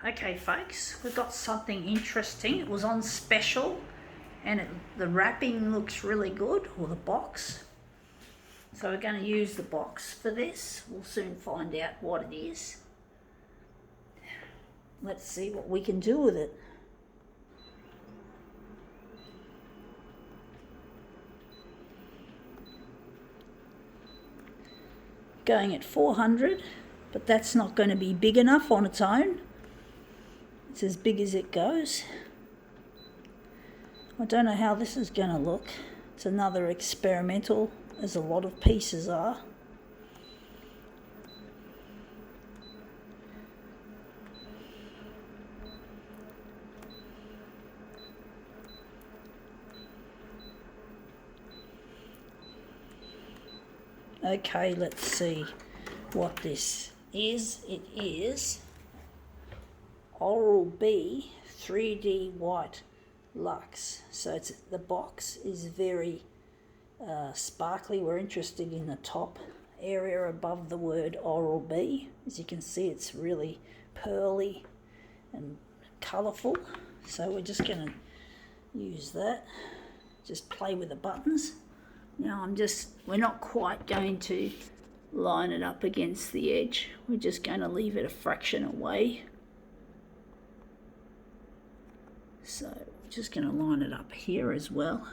Okay folks, we've got something interesting. It was on special and the wrapping looks really good, or the box. So we're going to use the box for this. We'll soon find out what it is. Let's see what we can do with it. Going at 400, but that's not going to be big enough on its own. It's as big as it goes. I don't know how this is going to look. It's another experimental, as a lot of pieces are. Okay, let's see what this is. It is Oral-B 3D White Luxe. So the box is very sparkly. We're interested in the top area above the word Oral-B. As you can see, it's really pearly and colourful. So we're just going to use that. Just play with the buttons. Now we're not quite going to line it up against the edge. We're just going to leave it a fraction away. So we're just going to line it up here as well.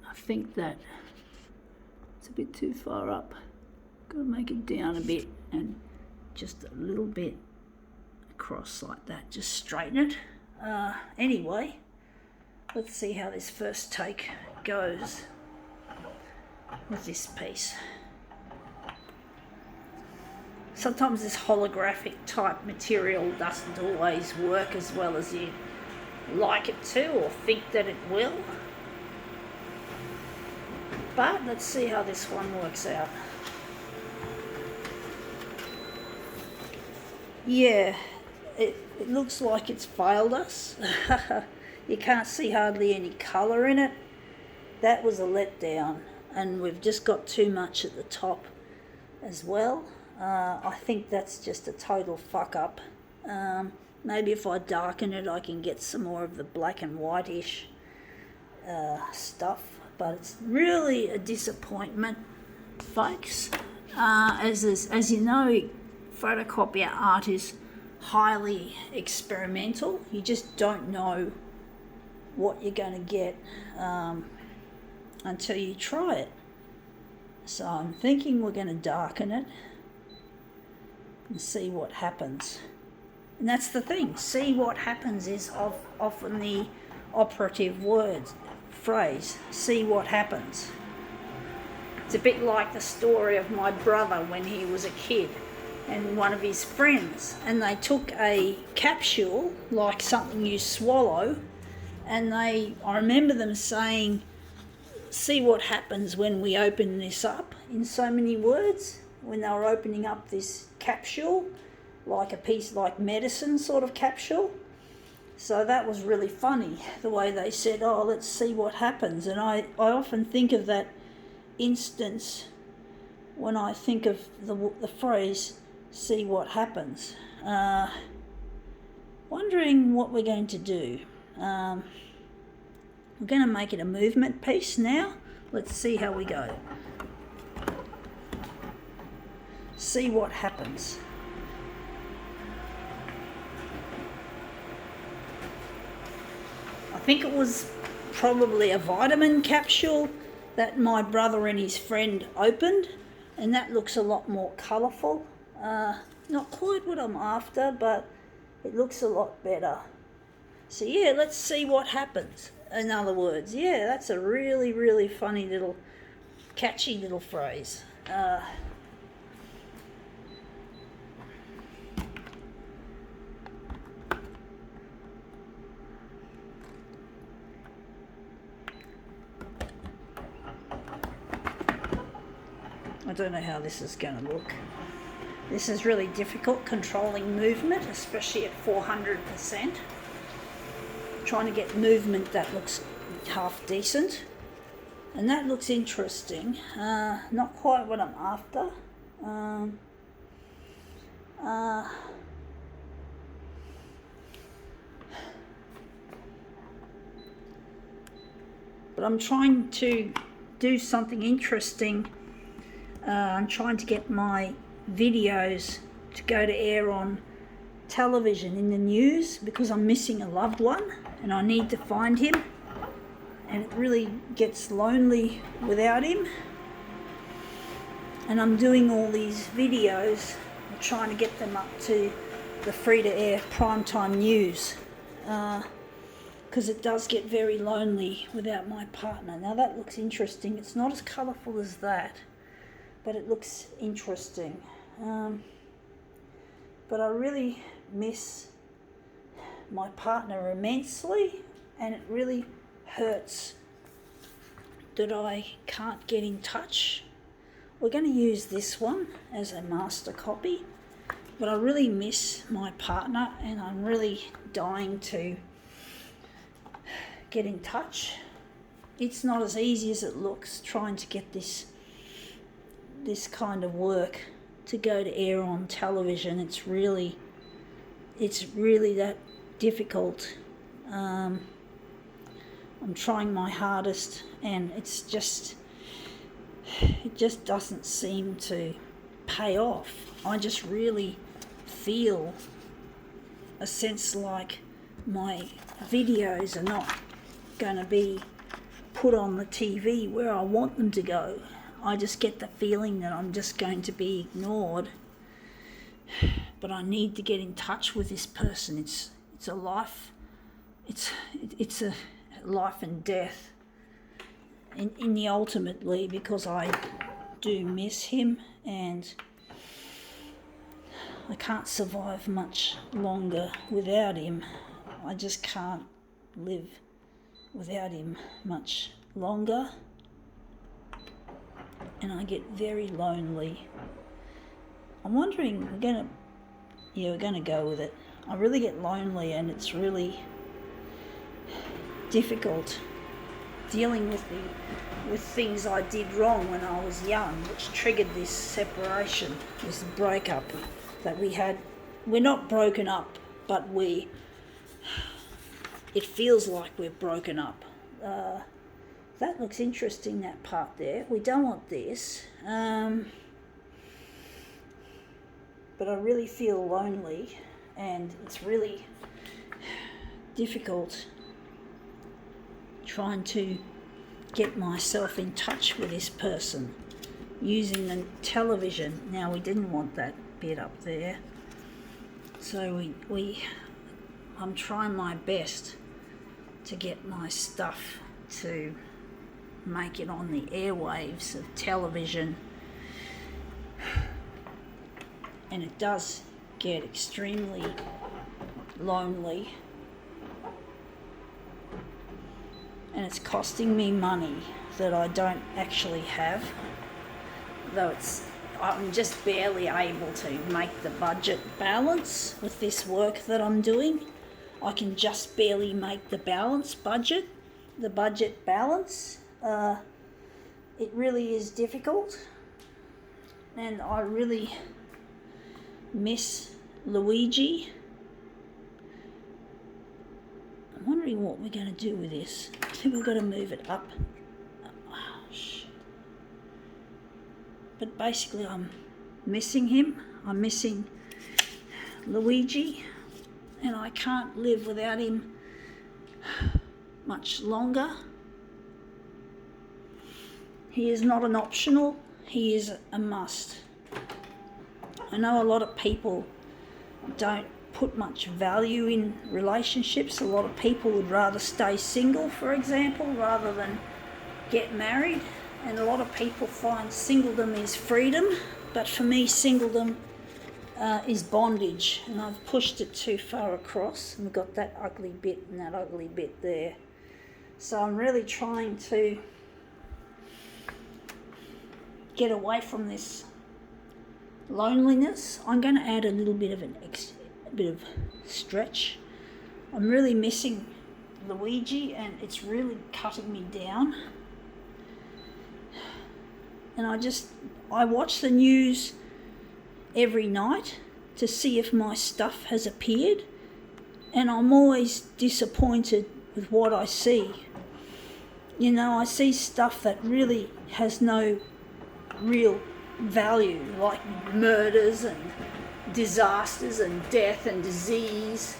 I think that it's a bit too far up. Got to make it down a bit and just a little bit across like that. Just straighten it. Anyway, let's see how this first take goes with this piece. Sometimes this holographic type material doesn't always work as well as you like it to or think that it will. But let's see how this one works out. Yeah, it looks like it's failed us. You can't see hardly any colour in it. That was a letdown, and we've just got too much at the top as well. I think that's just a total fuck up. Maybe if I darken it I can get some more of the black and whitish stuff, but it's really a disappointment, folks. As you know, photocopier art is highly experimental. You just don't know what you're going to get until you try it. So I'm thinking we're going to darken it and see what happens. And that's the thing, see what happens is often the operative phrase, see what happens. It's a bit like the story of my brother when he was a kid and one of his friends, and they took a capsule, like something you swallow, and I remember them saying, see what happens when we open this up, in so many words, when they were opening up this capsule, like a piece, like medicine sort of capsule. So that was really funny, the way they said, oh, let's see what happens. And I often think of that instance when I think of the phrase, see what happens. Wondering what we're going to do. We're going to make it a movement piece now. Let's see how we go. See what happens. I think it was probably a vitamin capsule that my brother and his friend opened, and that looks a lot more colourful. Not quite what I'm after, but it looks a lot better. So yeah, let's see what happens. In other words, yeah, that's a really, really funny little, catchy little phrase. I don't know how this is going to look. This is really difficult, controlling movement, especially at 400%. Trying to get movement that looks half decent. And that looks interesting. Not quite what I'm after. but I'm trying to do something interesting. I'm trying to get my videos to go to air on television in the news because I'm missing a loved one and I need to find him, and it really gets lonely without him. And I'm doing all these videos, I'm trying to get them up to the free-to-air primetime news, because it does get very lonely without my partner. Now that looks interesting. It's not as colourful as that, but it looks interesting. But I really miss my partner immensely, and it really hurts that I can't get in touch. We're going to use this one as a master copy, but I really miss my partner and I'm really dying to get in touch. It's not as easy as it looks trying to get this kind of work to go to air on television. It's really that difficult. I'm trying my hardest, and it just doesn't seem to pay off. I just really feel a sense like my videos are not going to be put on the TV where I want them to go. I just get the feeling that I'm just going to be ignored. But I need to get in touch with this person. It's a life. It's a life and death. In the ultimately, because I do miss him and I can't survive much longer without him. I just can't live without him much longer, and I get very lonely. I'm wondering, we're gonna go with it. I really get lonely, and it's really difficult dealing with things I did wrong when I was young, which triggered this separation, this breakup that we had. We're not broken up, but it feels like we're broken up. That looks interesting, that part there. We don't want this. But I really feel lonely, and it's really difficult trying to get myself in touch with this person using the television. Now, we didn't want that bit up there, so I'm trying my best to get my stuff to make it on the airwaves of television, and it does get extremely lonely, and it's costing me money that I don't actually have, though I'm just barely able to make the budget balance with this work that I'm doing. I can just barely make the budget balance. It really is difficult, and I really miss Luigi. I'm wondering what we're going to do with this. I think we've got to move it up. Oh, shit. But basically I'm missing him. I'm missing Luigi, and I can't live without him much longer. He is not an optional, he is a must. I know a lot of people don't put much value in relationships. A lot of people would rather stay single, for example, rather than get married. And a lot of people find singledom is freedom, but for me, singledom is bondage, and I've pushed it too far across, and we've got that ugly bit and that ugly bit there. So I'm really trying to get away from this loneliness. I'm going to add a little bit of a bit of stretch. I'm really missing Luigi, and it's really cutting me down. And I watch the news every night to see if my stuff has appeared, and I'm always disappointed with what I see. you know, I see stuff that really has no real value, like murders and disasters and death and disease,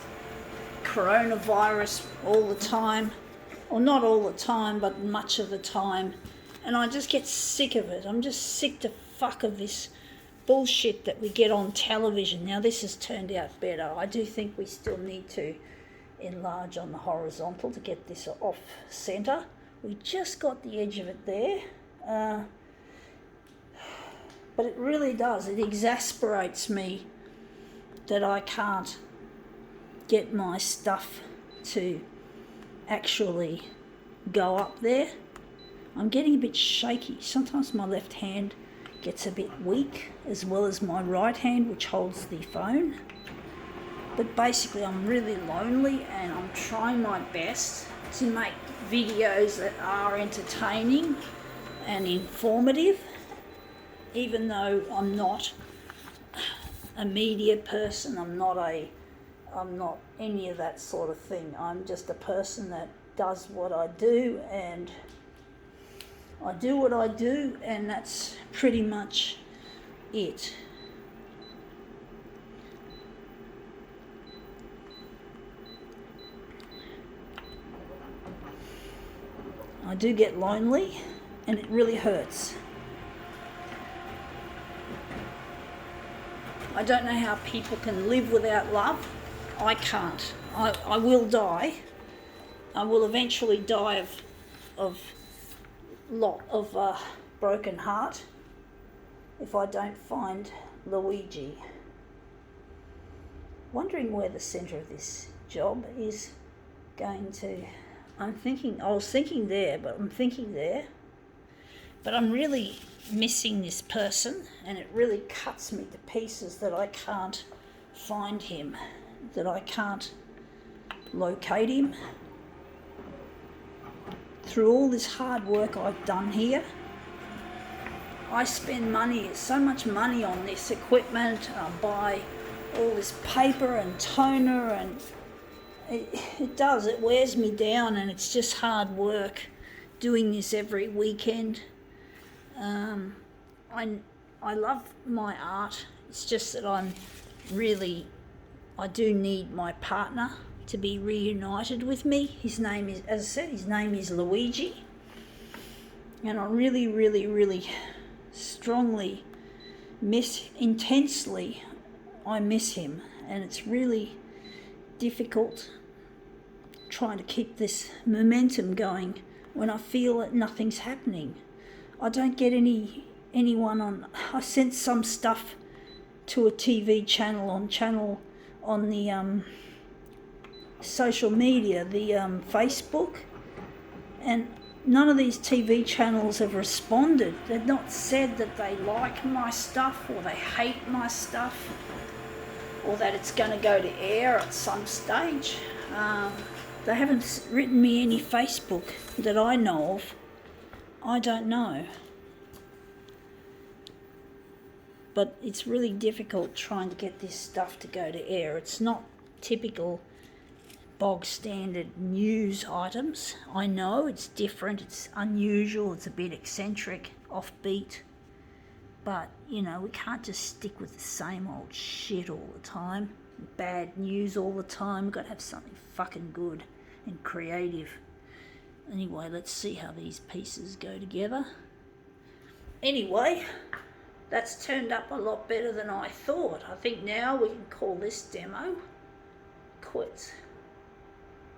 coronavirus all the time, or not all the time, but much of the time, and I just get sick of it. I'm just sick to fuck of this bullshit that we get on television. Now this has turned out better. I do think we still need to enlarge on the horizontal to get this off centre. We just got the edge of it there, but it really does. It exasperates me that I can't get my stuff to actually go up there. I'm getting a bit shaky. Sometimes my left hand gets a bit weak, as well as my right hand, which holds the phone. But basically I'm really lonely, and I'm trying my best to make videos that are entertaining and informative, even though I'm not a media person. I'm not any of that sort of thing. I'm just a person that does what I do, and I do what I do, and that's pretty much it. I do get lonely, and it really hurts. I don't know how people can live without love. I can't. I will die. I will eventually die of broken heart if I don't find Luigi. Wondering where the centre of this job is going to. I was thinking there, but I'm really missing this person, and it really cuts me to pieces that I can't find him, that I can't locate him. Through all this hard work I've done here, I spend so much money on this equipment. I buy all this paper and toner, and it wears me down, and it's just hard work doing this every weekend. I love my art. It's just that I do need my partner to be reunited with me. His name is, as I said, his name is Luigi. And I really, really, really strongly intensely, I miss him. And it's really difficult trying to keep this momentum going when I feel that nothing's happening. I don't get anyone on. I sent some stuff to a TV channel on the social media, the Facebook, and none of these TV channels have responded. They've not said that they like my stuff, or they hate my stuff, or that it's going to go to air at some stage. They haven't written me any Facebook that I know of. I don't know. But it's really difficult trying to get this stuff to go to air. It's not typical bog standard news items. I know it's different, it's unusual, it's a bit eccentric, offbeat. But, we can't just stick with the same old shit all the time. Bad news all the time. We've got to have something fucking good and creative. Anyway, let's see how these pieces go together. Anyway, that's turned up a lot better than I thought. I think now we can call this demo quits.